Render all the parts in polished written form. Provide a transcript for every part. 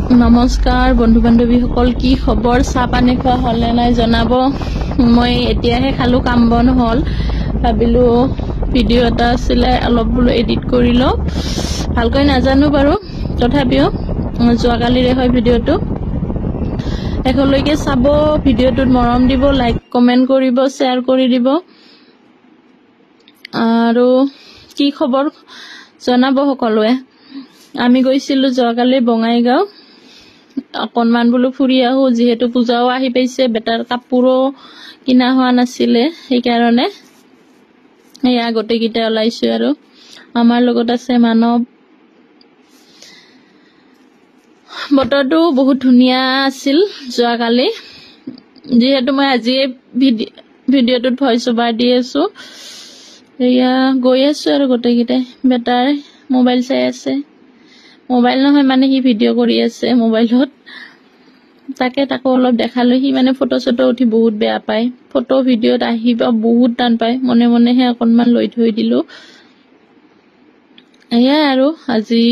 নমস্কাৰ বন্ধু বান্ধৱীসকল, কি খবৰ? চাহ পানী খোৱা হ'লে নাই জনাব। মই এতিয়াহে খালো, কাম বন হ'ল। ভাবিলো ভিডিঅ' এটা আছিলে, অলপ বোলো এডিট কৰি লওঁ। ভালকৈ নাজানো বাৰু, তথাপিও যোৱাকালিৰে হয় ভিডিঅ'টো। শেষলৈকে চাব, ভিডিঅ'টোত মৰম দিব, লাইক কমেণ্ট কৰিব, শ্বেয়াৰ কৰি দিব। আৰু কি খবৰ জনাব সকলোৱে। আমি গৈছিলো যোৱাকালি বঙাইগাঁও, অকণমান বোলো ফুৰি আহো, যিহেতু পূজাও আহি পাইছে। বেটাৰ কাপোৰো কিনা হোৱা নাছিলে, সেইকাৰণে এয়া গোটেইকেইটা ওলাইছো। আৰু আমাৰ লগত আছে মানৱ। বতৰটো বহুত ধুনীয়া আছিল যোৱাকালি, যিহেতু মই আজি ভিডিঅ'টোত ভইচ অভাৰ দি আছো। এয়া গৈ আছো আৰু গোটেইকেইটাই। বেটাৰ মোবাইল চাই আছে, মোবাইল নহয় মানে সি ভিডিঅ' কৰি আছে মোবাইলত। তাকো অলপ দেখালো। সি মানে ফটো চটো উঠি বহুত বেয়া পায়, ফটো ভিডিঅ'ত আহিব বহুত টান পায়। মনে মনেহে অকণমান লৈ থৈ দিলো। এয়াই আৰু আজি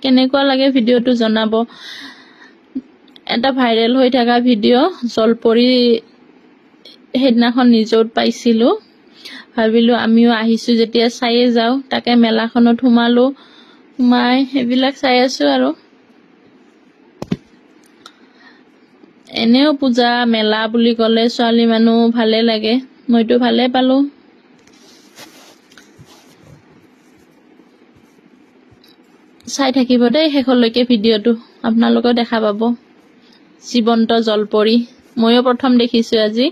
কেনেকুৱা লাগে ভিডিঅ'টো জনাব। এটা ভাইৰেল হৈ থকা ভিডিঅ' জলপৰি সেইদিনাখন নিউজত পাইছিলো। ভাবিলো আমিও আহিছো যেতিয়া চাইয়ে যাও। তাকে মেলাখনত সোমালো, সোমাই সেইবিলাক চাই আছো। আৰু এনেও পূজা মেলা বুলি ক'লে ছোৱালী মানুহ ভালে লাগে, মইতো ভালে পালো। চাই থাকিব দেই শেষলৈকে ভিডিঅ'টো, আপোনালোকেও দেখা পাব জীৱন্ত জলপৰি। ময়ো প্ৰথম দেখিছো আজি।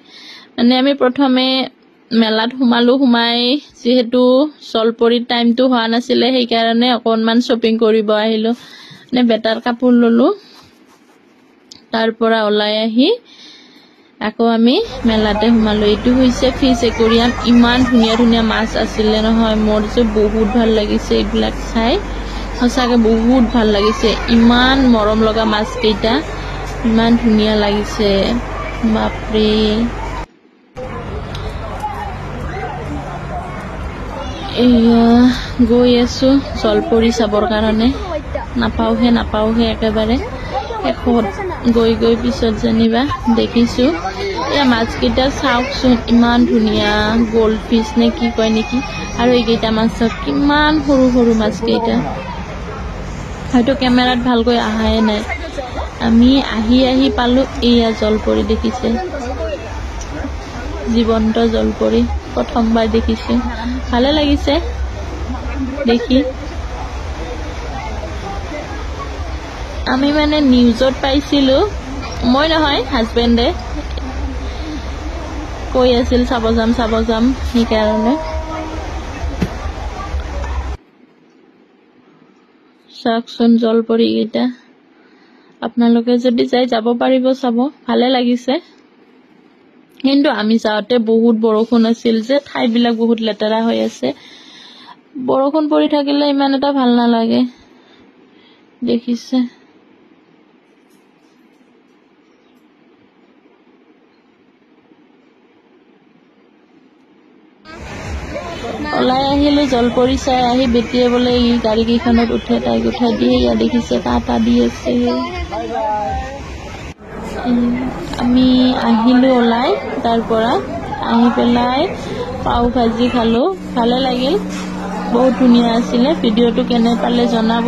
মানে আমি প্ৰথমে মেলাত সোমালো, সোমাই যিহেতু জলপৰিৰ টাইমটো হোৱা নাছিলে, সেইকাৰণে অকণমান শ্বপিং কৰিব আহিলো। মানে বেটাৰ কাপোৰ ললো, তাৰ পৰা ওলাই আহি আকৌ আমি মেলাতে সোমালো। এইটো হৈছে ফিছ একুৰিয়াম। ইমান ধুনীয়া ধুনীয়া মাছ আছিলে নহয়, মোৰ যে বহুত ভাল লাগিছে এইবিলাক চাই। সঁচাকে বহুত ভাল লাগিছে, ইমান মৰম লগা মাছ কেইটা, ইমান ধুনীয়া লাগিছে, বাপৰে। এয়া গৈ আছো জলপৰি চাবৰ কাৰণে। নাপাওহে একেবাৰে শেষত গৈ পিছত যেনিবা দেখিছো। এয়া মাছকেইটা চাওকচোন, ইমান ধুনীয়া, গল্ড ফিছ নে কি কয় নেকি। আৰু এইকেইটা মাছক কিমান সৰু সৰু মাছকেইটা, হয়তো কেমেৰাত ভালকৈ আহাই নাই। আমি আহি পালো, এয়া জলপৰি দেখিছে, জীৱন্ত জলপৰি প্ৰথমবাৰ দেখিছো। ভালে লাগিছে দেখি। আমি মানে নিউজত পাইছিলো, মই নহয় হাজবেণ্ডে কৈ আছিল চাব যাম, সেইকাৰণে। চাওকচোন জলপৰি কেইটা, আপোনালোকে যদি যাই যাব পাৰিব চাব, ভালে লাগিছে। কিন্তু আমি যাওঁতে বহুত বৰষুণ আছিল যে, ঠাইবিলাক বহুত লেতেৰা হৈ আছে। বৰষুণ পৰি থাকিলে ইমান এটা ভাল নালাগে, দেখিছে। ওলাই আহিলো জলপৰি চাই আহি। বেটিয়ে বোলে ই গাড়ী কেইখনত উঠে, তাইক উঠাই দিয়ে। ইয়াত দেখিছে টাটা দি আছে। আমি আহিলো ওলাই, তাৰ পৰা আহি পেলাই পাও ভাজি খালো, ভালে লাগিল, বহুত ধুনীয়া আছিলে। ভিডিঅ'টো কেনে পালে জনাব।